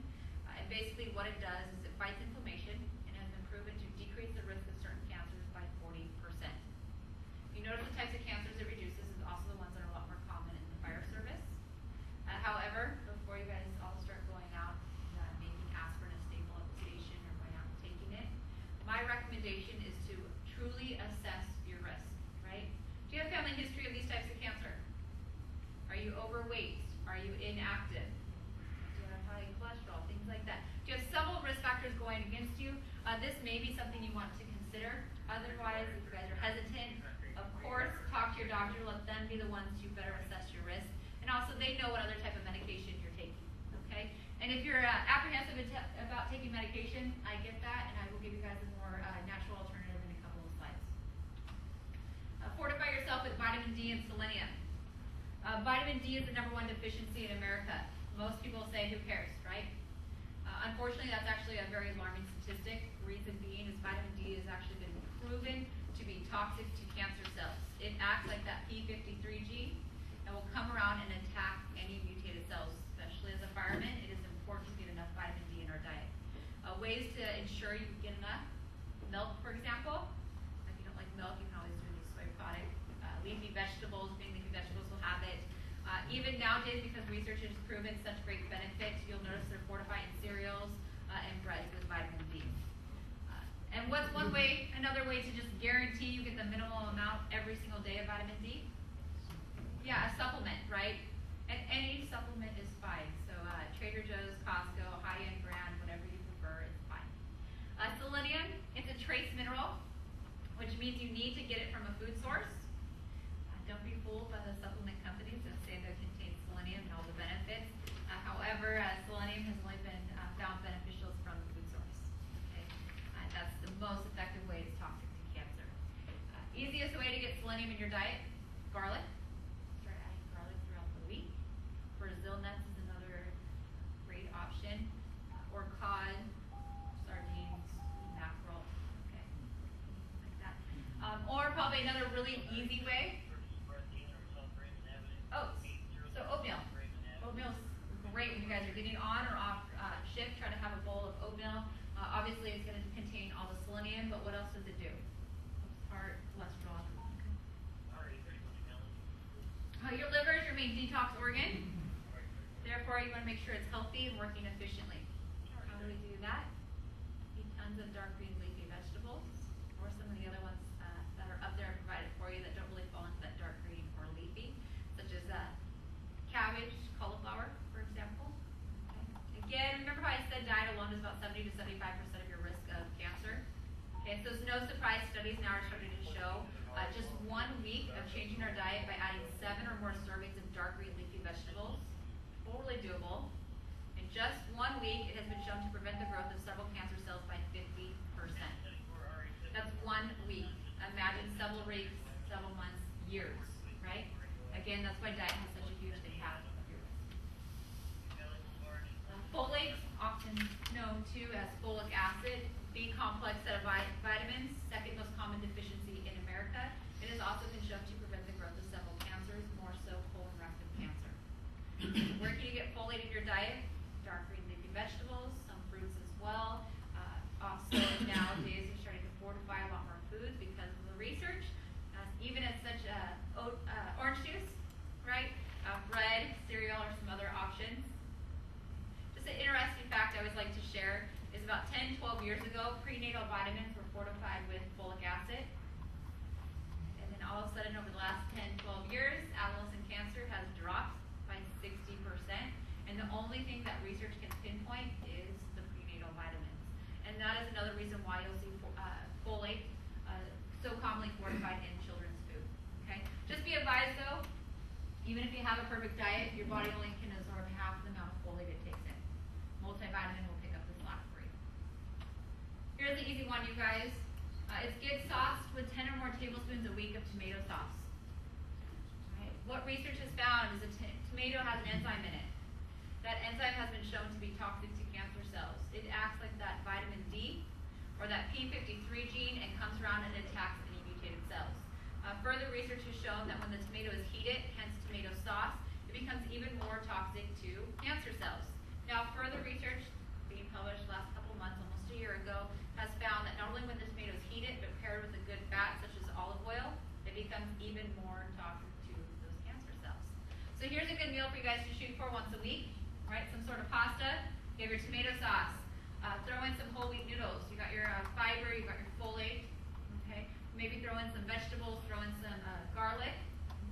And basically what it does is it fights inflammation and has been proven to decrease the risk of certain cancers by 40%. You notice the types of cancers it reduces is also the ones that are a lot more common in the fire service. However, before you guys all start going out and making aspirin a staple at the station or going out and taking it, my recommendation is to truly assess your risk, right? Do you have family history of these types of cancer? Are you overweight? Are you inactive? Do you have high cholesterol? Things like that. Do you have several risk factors going against you? This may be something you want to consider. Otherwise, if you guys are hesitant, of course, talk to your doctor. Let them be the ones to better assess your risk. And also, they know what other type of medication you're taking, okay? And if you're apprehensive about taking medication, I get that, and I will give you guys a more natural alternative in a couple of slides. Fortify yourself with vitamin D and selenium. Vitamin D is the #1 deficiency in America. Most people say, who cares, right? Unfortunately, that's actually a very alarming statistic. Reason being is vitamin D has actually been proven to be toxic to cancer cells. It acts like that P53 gene and will come around and attack any mutated cells, especially as a fireman. It is important to get enough vitamin D in our diet. Ways to ensure you get enough: milk, for example. If you don't like milk, you can always do these soy products. Leafy vegetables, being leafy vegetables will have it. Even nowadays, because research has proven such great benefits, you'll notice they're fortifying cereals and breads with vitamin D. And what's another way to just guarantee you get the minimal amount every single day of vitamin D? Yeah, a supplement, right? And any supplement is fine. So Trader Joe's, Costco, high-end brand, whatever you prefer, it's fine. Selenium, it's a trace mineral, which means you need to get it from a food source. Don't be fooled by the supplement companies that say they contain selenium and selenium in your diet? Garlic. Start adding garlic throughout the week. Brazil nuts is another great option. Or cod, sardines, mackerel. Okay, like that. Or probably another really easy way. Oats. So oatmeal. Oatmeal's great when you guys are getting on or off shift. Try to have a bowl of oatmeal. Obviously, it's going to contain all the selenium, but what else does it do? Heart, cholesterol. Your liver is your main detox organ. Therefore, you want to make sure it's healthy and working efficiently. How do we do that? Eat tons of dark green leafy vegetables, or some of the other ones that are up there provided for you that don't really fall into that dark green or leafy, such as cabbage, cauliflower, for example. Okay. Again, remember how I said diet alone is about 70 to 75% of your risk of cancer? Okay, so it's no surprise studies now are starting to show just 1 week of changing our diet by adding 7 or more servings of dark green leafy vegetables, totally doable. In just 1 week, it has been shown to prevent the growth of several cancer cells by 50%. That's 1 week. Imagine several weeks, several months, years, right? Again, that's why diet has such a huge impact on your risk. Folate, often known too as folic acid, B complex set of vitamins, second most common deficiency in America. It has also been shown to prevent the growth of several cancers, more so colon rectal cancer. Where can you get folate in your diet? Dark green leafy vegetables, some fruits as well. Also nowadays they're starting to fortify a lot more foods because of the research. Even at such orange juice, right? Bread, cereal, or some other options. Just an interesting fact I always like to share is about 10, 12 years ago, prenatal vitamins were fortified with folic acid. And then all of a sudden, over the last 10, 12 years, adolescent cancer has dropped by 60%. And the only thing that research can pinpoint is the prenatal vitamins. And that is another reason why you'll see folate so commonly fortified in children's food. Okay? Just be advised though, even if you have a perfect diet, your body only can absorb half the amount of folate it takes in. Multivitamin will pick up the slack for you. Here's the easy one, you guys. It's get sauced with 10 or more tablespoons a week of tomato sauce. Right? What research has found is tomato has an enzyme in it. That enzyme has been shown to be toxic to cancer cells. It acts like that vitamin D or that P53 gene and comes around and attacks any mutated cells. Further research has shown that when the tomato is heated, hence tomato sauce, it becomes even more toxic to cancer cells. Now, further research being published last couple months, almost a year ago, has found that not only when the tomato is heated, but paired with a good fat such as olive oil, it becomes even more toxic to those cancer cells. So here's a good meal for you guys to shoot for once a week, right? Some sort of pasta, you have your tomato sauce, throw in some whole wheat noodles, you got your fiber, you got your folate, okay? Maybe throw in some vegetables, throw in some garlic,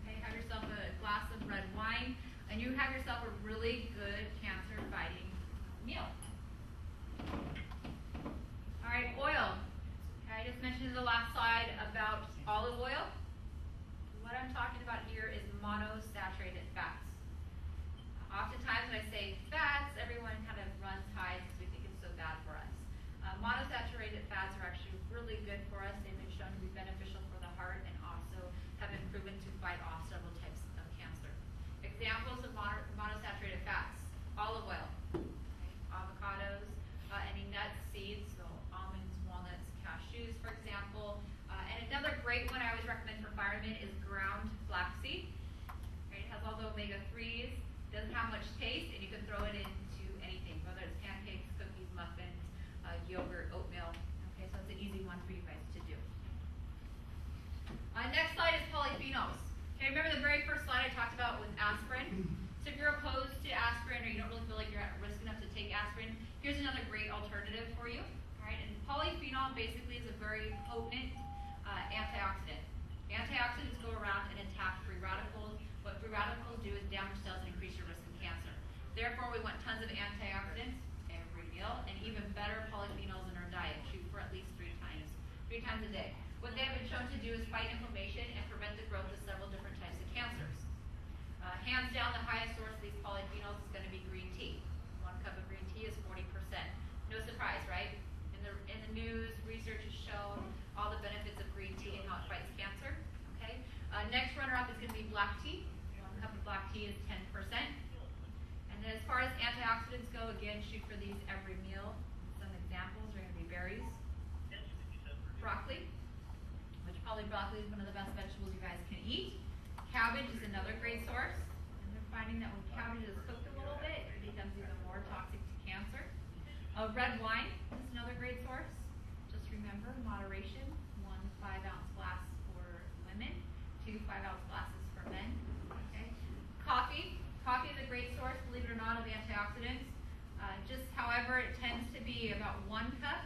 okay? Have yourself a glass of red wine, and you have yourself a really good cancer-fighting meal. All right, oil. Okay, I just mentioned in the last slide about olive oil. What I'm talking about here is monosaturated fats. Oftentimes when I say fats, everyone kind of runs highs because we think it's so bad for us. Monosaturated fats are actually really good for us. They've been shown to be beneficial for the heart and also have been proven to fight off several types of cancer. Examples of monosaturated fats: olive oil, okay, avocados, any nuts, seeds, so almonds, walnuts, cashews, for example. And another great one I always recommend for firemen is ground flaxseed. Right, it has all the omega-3s, doesn't have much taste, and you can throw it into anything, whether it's pancakes, cookies, muffins, yogurt, oatmeal. Okay, so it's an easy one for you guys to do. Next slide is polyphenols. Okay, remember the very first slide I talked about with aspirin? So if you're opposed to aspirin or you don't really feel like you're at risk enough to take aspirin, here's another great alternative for you. All right, and polyphenol basically is a very potent antioxidant. Antioxidants go around and attack free radicals. What free radicals do is damage cells and increase your risk of cancer. Therefore, we want tons of antioxidants every meal, and even better polyphenols in our diet. Shoot for at least 3 times a day. What they have been shown to do is fight inflammation and prevent the growth of several different types of cancers. Hands down, the highest source of these polyphenols is going to be green tea. 1 cup of green tea is 40%. No surprise, right? In the news, research has shown all the benefits of green tea and how it fights cancer. Okay, to be black tea. 1 cup of black tea is 10%. And then as far as antioxidants go, again, shoot for these every meal. Some examples are going to be berries, broccoli, which probably broccoli is one of the best vegetables you guys can eat. Cabbage is another great source. And they're finding that when cabbage is cooked a little bit, it becomes even more toxic to cancer. Red wine is another great source. Just remember, moderation, 1 5-ounce glass for women, 2 5-ounce glasses for men. Okay. Coffee. Coffee is a great source, believe it or not, of antioxidants. However, it tends to be about 1 cup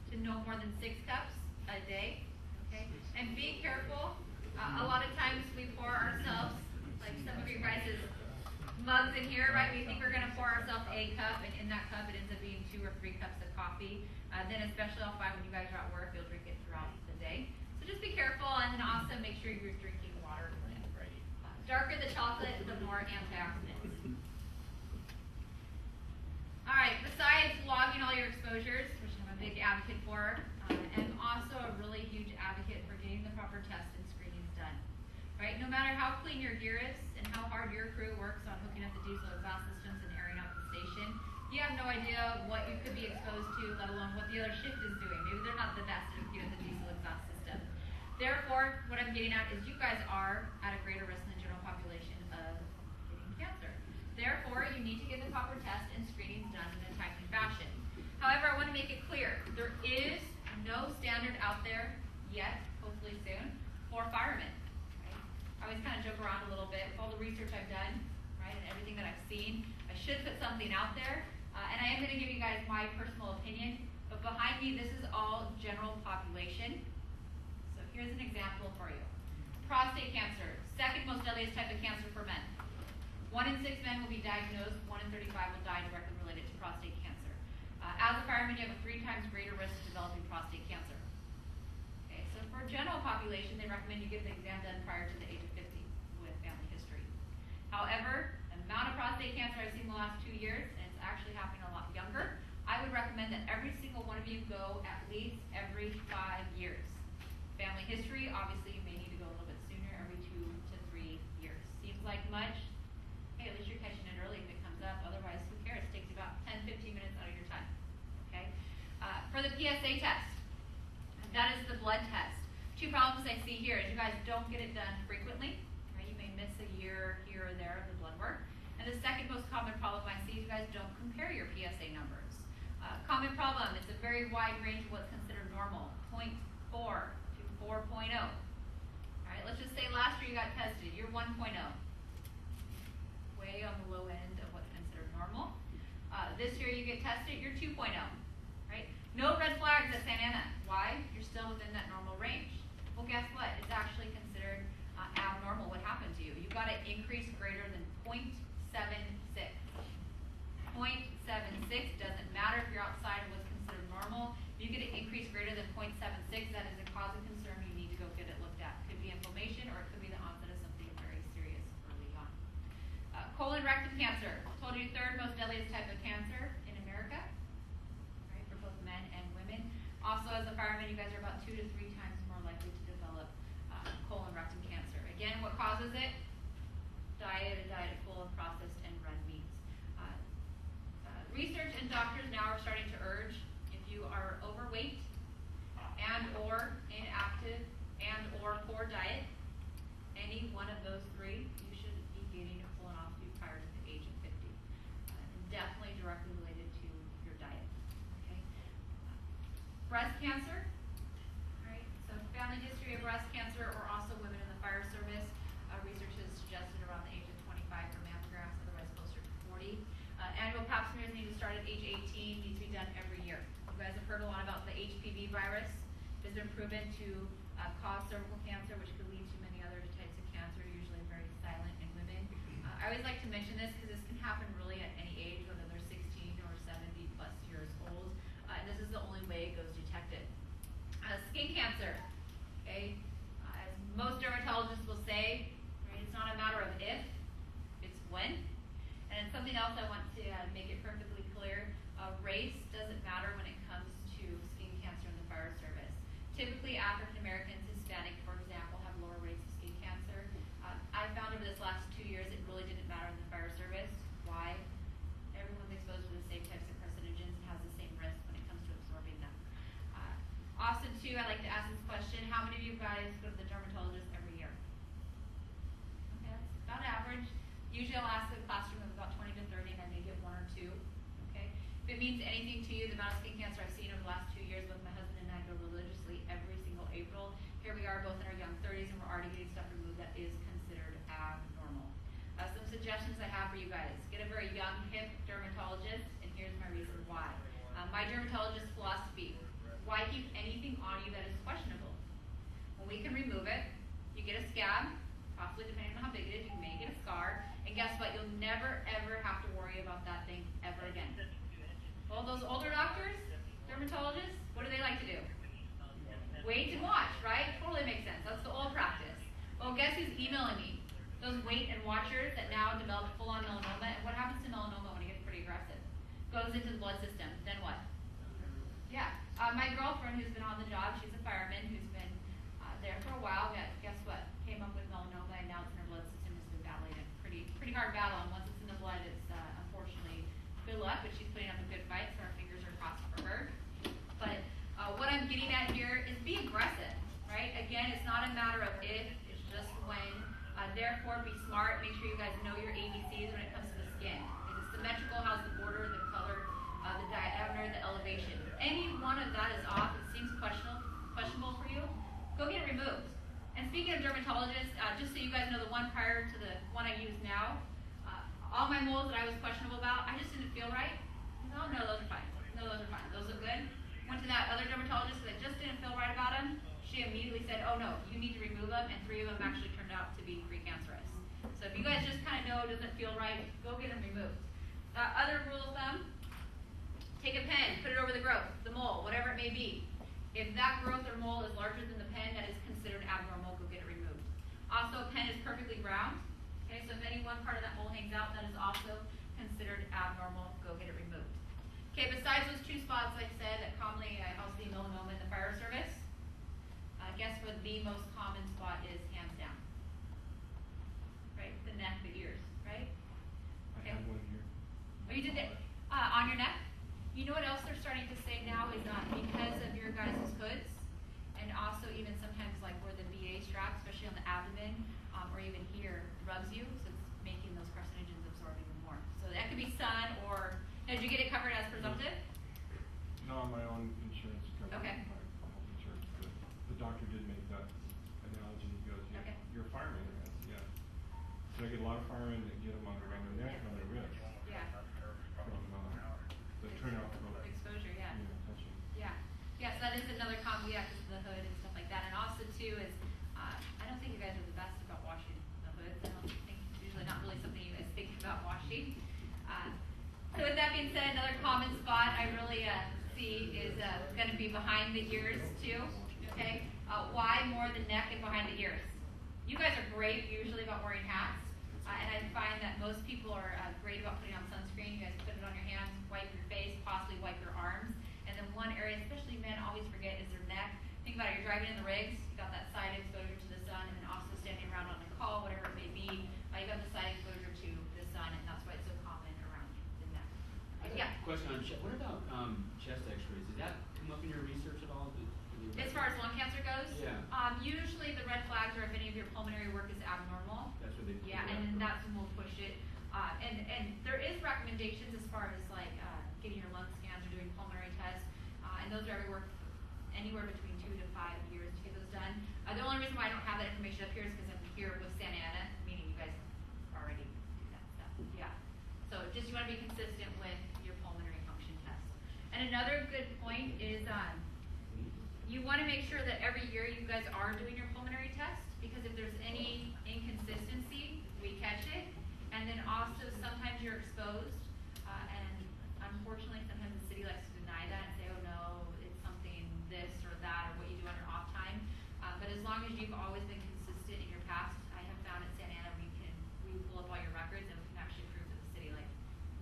to no more than 6 cups a day. Okay. And be careful. A lot of times we pour ourselves, like some of you guys' mugs in here, right? We think we're going to pour ourselves a cup, and in that cup it ends up being 2 or 3 cups of coffee. Then especially I'll find when you guys are at work, you'll drink it throughout the day. So just be careful, and then also make sure you're drinking water. Darker the chocolate, the more antioxidants. All right, besides logging all your exposures, which I'm a big advocate for, I'm also a really huge advocate for getting the proper tests and screenings done. Right? No matter how clean your gear is and how hard your crew works on hooking up the diesel exhaust systems and airing out the station, you have no idea what you could be exposed to, let alone what the other shift is doing. Maybe they're not the best at hooking up the diesel exhaust system. Therefore, what I'm getting at is you guys are at a greater risk than the general population of getting cancer. Therefore, you need to get the proper tests and screenings done in a timely fashion. However, I want to make it clear, there is no standard out there yet, hopefully soon, for firemen. Right? I always kind of joke around a little bit with all the research I've done, right, and everything that I've seen. I should put something out there, and I am going to give you guys my personal opinion, but behind me, this is all general population. So here's an example for you. Prostate cancer, second most deadliest type of cancer for men. 1 in 6 men will be diagnosed, 1 in 35 will die directly related to prostate cancer. As a fireman, you have a 3 times greater risk of developing prostate cancer. Okay, so for general population, they recommend you get the exam done prior to the age of 50 with family history. However, the amount of prostate cancer I've seen in the last 2 years, and it's actually happening a lot younger, I would recommend that every single one of you go at least every 5 years. Family history, obviously you may need to go a little bit sooner, every 2 to 3 years. Seems like much? Hey, at least you're catching it early if it comes up. Otherwise, who cares? It takes about 10-15 minutes out of your time. Okay. For the PSA test, that is the blood test. 2 problems I see here is you guys don't get it done frequently. Right? You may miss a year here or there of the blood work. And the second most common problem I see is you guys don't compare your PSA numbers. Common problem, it's a very wide range of what's considered normal, 0.4 to 4.0. All right, let's just say last year you got tested, you're 1.0. Way on the low end of what's considered normal. This year you get tested, you're 2.0. Right? No red flags at Santa Ana. Why? You're still within that normal range. Well, guess what? It's actually considered abnormal what happened to you. You got an increase greater than 0.76. 0.76 doesn't matter if you're outside of what's considered normal. If you get an increase greater than 0.76, that is a cause of concern. You need to go get it looked at. It could be inflammation or it could be the onset of something very serious early on. Colon rectum cancer. I told you 3rd most deadliest type of cancer in America, right, for both men and women. Also, as a fireman, you guys are about 2 to 3 times more likely to develop colon rectum cancer. Again, what causes it? Diet, a diet full of processed and red meats. Research and doctors now are starting to urge if you are overweight and or inactive and or poor diet, any one of those 3, you should be getting a colonoscopy prior to the age of 50. Definitely directly related to your diet. Okay. Breast cancer. All right. So family history of breast cancer or also women in the fire service. Research has suggested around the age of 25 for mammograms, otherwise closer to 40. Annual pap smears need to start at age 18, needs to be done every year. You guys have heard a lot about the HPV virus. It has been proven to cause cervical cancer, which could lead to many other types of cancer, usually very silent in women. I always like to mention this because this can happen really at any age, whether they're 16 or 70 plus years old. And this is the only way it goes detected. Skin cancer. Okay. As most dermatologists will say, right, it's not a matter of if, it's when. And something else I want to make it perfectly clear, race doesn't matter when it comes to skin cancer in the fire service. Typically, African Americans, Hispanic, for example, have lower rates of skin cancer. I you, I like to ask this question. How many of you guys go to the dermatologist every year? Okay, that's about average. Usually I'll ask the classroom of about 20 to 30, and I may get one or two. Okay. If it means anything to you, the amount of skin cancer I've seen over the last 2 years, both my husband and I go religiously every single April. Here we are, both in our young 30s, and we're already getting stuff removed that is considered abnormal. Some suggestions I have for you guys: get a very young, hip dermatologist, and here's my reason why. My dermatologist's philosophy: why keep anything on you that is questionable? When we can remove it, you get a scab, possibly depending on how big it is, you may get a scar, and guess what? You'll never ever have to worry about that thing ever again. Well, those older doctors, dermatologists, what do they like to do? Wait and watch, right? Totally makes sense. That's the old practice. Well, guess who's emailing me? Those wait and watchers that now develop full-on melanoma. And what happens to melanoma when it gets pretty aggressive? Goes into the blood system. Then what? Yeah. My girlfriend who's been on the job, she's a fireman who's been there for a while. Guess what? Came up with melanoma, and now it's in her blood system. Has been battling it. Pretty hard battle. And once it's in the blood, it's unfortunately good luck. But she's putting up a good fight, so our fingers are crossed for her. But what I'm getting at here is be aggressive, right? Again, it's not a matter of if, it's just when. Therefore, be smart. Make sure you guys know your ABCs when it comes to the skin. Is it symmetrical? How's the border, the color, the diameter, the elevation? If any one of that is off, it seems questionable for you, go get it removed. And speaking of dermatologists, just so you guys know, the one prior to the one I use now, all my moles that I was questionable about, I just didn't feel right. No, those are fine. No, those are fine. Those look good. Went to that other dermatologist that just didn't feel right about them. She immediately said, oh no, you need to remove them, and 3 of them actually turned out to be precancerous. So if you guys just kind of know it doesn't feel right, go get them removed. Other rule of thumb, take a pen, put it over the growth, the mole, whatever it may be. If that growth or mole is larger than the pen, that is considered abnormal, go get it removed. Also, a pen is perfectly round. Okay, so if any one part of that mole hangs out, that is also considered abnormal, go get it removed. Okay, besides those 2 spots, like I said, that commonly I'll see melanoma in the fire service, guess what the most common spot is, hands down? Right, the neck, the ears, right? Okay. I have one here. Oh, you did it on your neck? You know what else they're starting to say now is because of your guys' hoods, and also even sometimes like where the VA strap, especially on the abdomen, or even here, rubs you, so it's making those carcinogens absorb even more. So that could be sun or, did you get it covered as presumptive? No, on my own insurance coverage. Okay. My health insurance, but the doctor did make that analogy. He goes, Okay. You're a fireman, I guess, yeah. So I get a lot of firemen that get them on their neck and on their wrists Yeah. from the turnout from Exposure, yeah. touching. Yeah. Yes, that is another common, yeah, because of the hood and stuff like that. And also, too, is I don't think you guys are the best about washing the hoods. I don't think it's usually not really something you guys think about washing. So with that being said, another common spot I really see is going to be behind the ears, too. Okay? Why more the neck and behind the ears? You guys are great usually about wearing hats. And I find that most people are great about putting on sunscreen. You guys put it on your hands, wipe your face, possibly wipe your arms. And then one area, especially men always forget, is their neck. Think about it, you're driving in the rigs, you got that side exposure to the sun, and then also standing around on the call, whatever it may be, you got the side exposure to the sun, and that's why it's so common around the neck. Yeah. Question on what about chest X-rays? Did that come up in your research at all? As far as lung cancer goes, Yeah. Usually the red flags are if any of your pulmonary work is abnormal. That's what they. Yeah, and then that's when we'll push it. And there is recommendations as far as like getting your lung scans or doing pulmonary tests, and those are anywhere between 2 to 5 years to get those done. The only reason why I don't have that information up here is because I'm here with Santa Ana, meaning you guys already do that stuff. Yeah. So just you want to be consistent with your pulmonary function test. And another good point is you want to make sure that every year you guys are doing your pulmonary test, because if there's any inconsistency, we catch it. And then also sometimes you're exposed, and unfortunately sometimes the city likes to deny that and say, oh no, it's something this or that, or what you do on your off time. But as long as you've always been consistent in your past, I have found at Santa Ana we pull up all your records and we can actually prove to the city, like,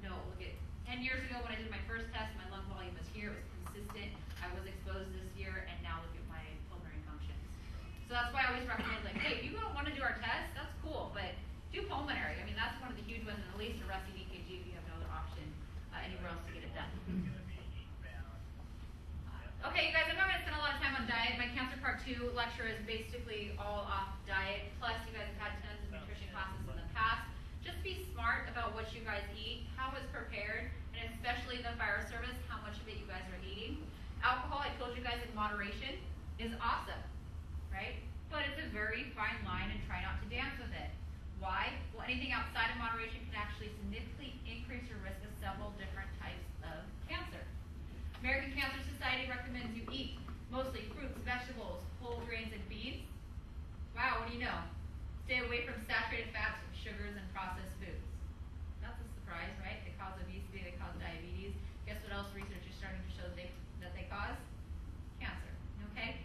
no, look at 10 years ago when I did my first test, my lung volume was here, it was consistent, I was exposed this year, and now look at my pulmonary functions. So that's why I always recommend, like, hey, if you don't want to do our test, that's cool, but do pulmonary. I mean, that's one of the huge ones, and at least a resting EKG if you have no other option anywhere else to get it done. Okay, you guys, I'm not going to spend a lot of time on diet. My 2 lecture is basically all off diet, plus you guys have had tons of nutrition classes in the past. Just be smart about what you guys eat, how it's prepared, and especially the fire service, how much of it you guys are eating. Alcohol, I told you guys in moderation, is awesome, right? But it's a very fine line and try not to dance with it. Why? Well, anything outside of moderation can actually significantly increase your risk of several different types of cancer. American Cancer Society recommends you eat mostly fruits, vegetables, whole grains, and beans. Wow, what do you know? Stay away from saturated fats, sugars, and processed foods. That's a surprise, right? They cause obesity, they cause diabetes. Guess what else research is starting to show that they cause? Cancer, okay?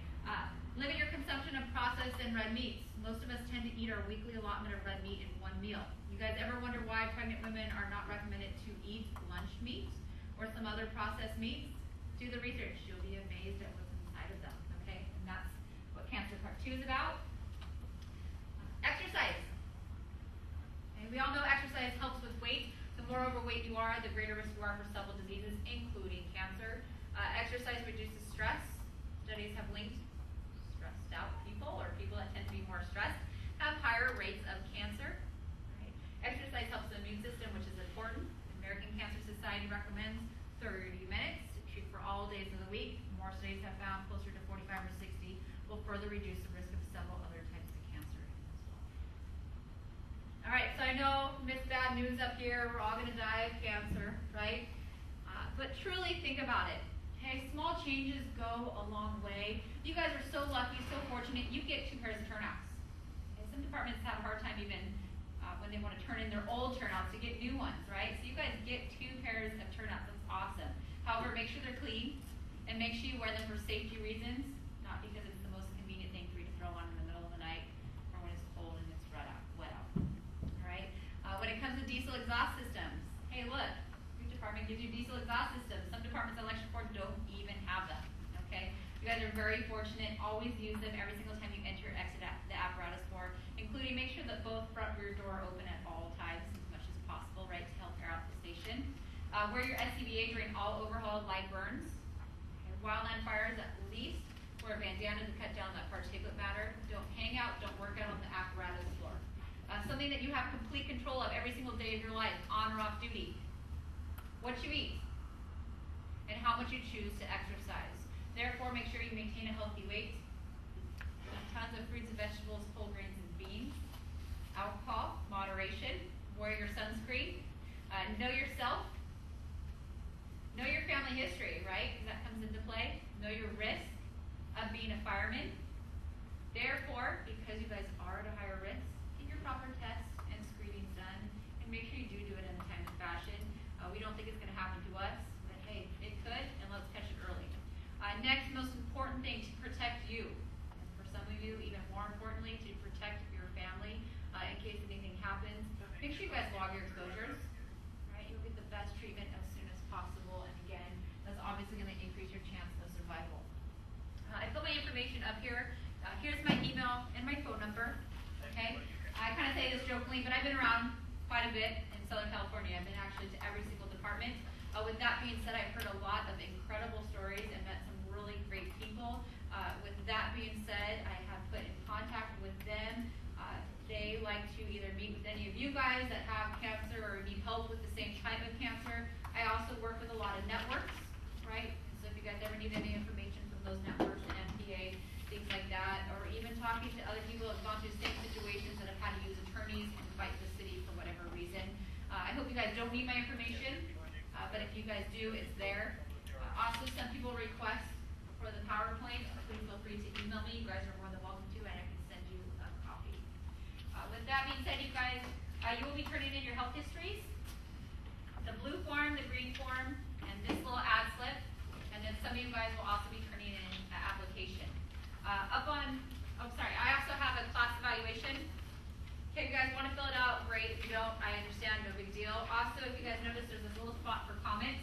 Limit your consumption of processed and red meats. Most of us tend to eat our weekly allotment of red meat in one meal. You guys ever wonder why pregnant women are not recommended to eat lunch meat or some other processed meats? Do the research. You'll be amazed at what's inside of them, okay? And that's what Cancer Part 2 is about. Exercise. Okay, we all know exercise helps with weight. The more overweight you are, the greater risk you are for several diseases, including cancer. Exercise reduces stress. Studies have linked stressed out people or people that tend to be more stressed have higher rates of cancer. Right? Exercise helps the immune system, which is important. The American Cancer Society recommends 30 minutes to shoot for all days of the week. More studies have found closer to 45 or 60 will further reduce the risk of several other types of cancer as well. All right, so I know Miss Bad News up here. We're all going to die of cancer, right? But truly think about it. Okay, small changes go a long way. You guys are so lucky, so fortunate. You get 2 pairs of turnouts. Okay, some departments have a hard time even when they want to turn in their old turnouts to get new ones, right? So you guys get 2 pairs of turnouts. That's awesome. However, make sure they're clean and make sure you wear them for safety reasons, not because it's the most convenient thing for you to throw on in the middle of the night or when it's cold and it's wet out. All right. When it comes to diesel exhaust systems, hey, look. Department gives you diesel exhaust systems. Some departments in election board don't even have them. Okay, you guys are very fortunate. Always use them every single time you enter or exit the apparatus door, including make sure that both front and rear door are open at all times as much as possible, right, to help air out the station. Wear your SCBA during all overhaul light burns. Okay. Wildland fires, at least wear a bandana to cut down that particulate matter. Don't hang out. Don't work out on the apparatus floor. Something that you have complete control of every single day of your life, on or off duty. What you eat, and how much you choose to exercise. Therefore, make sure you maintain a healthy weight. Eat tons of fruits and vegetables, whole grains, and beans. Alcohol, moderation. Wear your sunscreen. Know yourself. Know your family history, right? That comes into play. Know your risk of being a fireman. Therefore, because you guys are at a higher risk, get your proper tests and screenings done, and make sure you do it in a timely fashion. We don't think it's going to happen to us, but hey, it could, and let's catch it early. Next, most important thing, to protect you. And for some of you, even more importantly, to protect your family in case anything happens. Make sure you guys log your exposures, right? You'll get the best treatment as soon as possible, and again, that's obviously going to increase your chance of survival. I put my information up here. Here's my email and my phone number, okay? I kind of say this jokingly, but I've been around quite a bit in Southern California. I've been actually to every single department. With that being said, I've heard a lot of incredible stories and met some really great people. With that being said, I have put in contact with them. They like to either meet with any of you guys that have cancer or need help with the same type of cancer. I also work with a lot of networks, right? So if you guys ever need any information from those networks and MPA, things like that, or even talking to other people who have gone through the same situations that have had to use attorneys and fight the city for whatever reason. I hope you guys don't need my information, but if you guys do, it's there. Also, some people request for the PowerPoint. Please feel free to email me. You guys are more than welcome to, and I can send you a copy. With that being said, you guys, you will be turning in your health histories. The blue form, the green form, and this little ad slip. And then some of you guys will also be turning in an application. I also have a class evaluation. Okay, if you guys want to fill it out, great. If you don't, I understand, no big deal. Also, if you guys notice, there's this little spot for comments.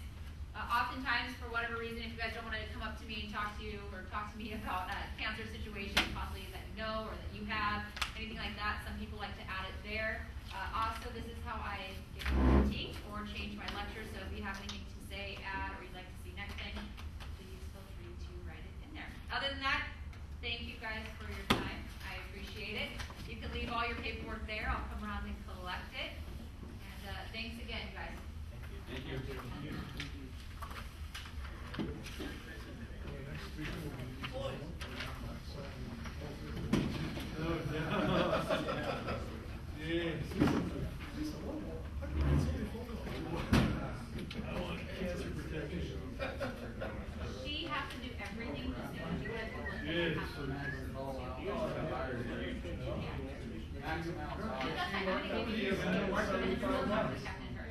Oftentimes, for whatever reason, if you guys don't want to come up to me and talk to you or talk to me about a cancer situation, possibly that you know or that you have, anything like that, some people like to add it there. Also, this is how I get critique or change my lecture, so if you have anything to say, add, or you'd like to see next thing, please feel free to write it in there. Other than that, thank you guys. your paperwork there. I'll come around and collect it. And thanks again, guys. Thank you. She has to do everything the same as you guys do. That's fine. I'm gonna give you your paperwork and then you're going to have to check in her.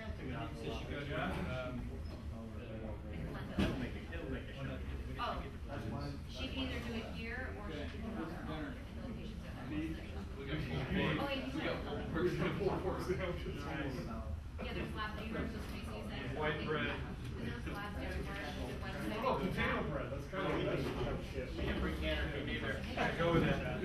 Oh, she can either do it here or she can do it on her own in the locations that are listed. Oh, wait, you might. Yeah, there's labs. Do you remember those Macy's that? White bread. There's labs everywhere. There's one Oh, potato bread, that's kind of. We didn't bring canner neither. Go with that.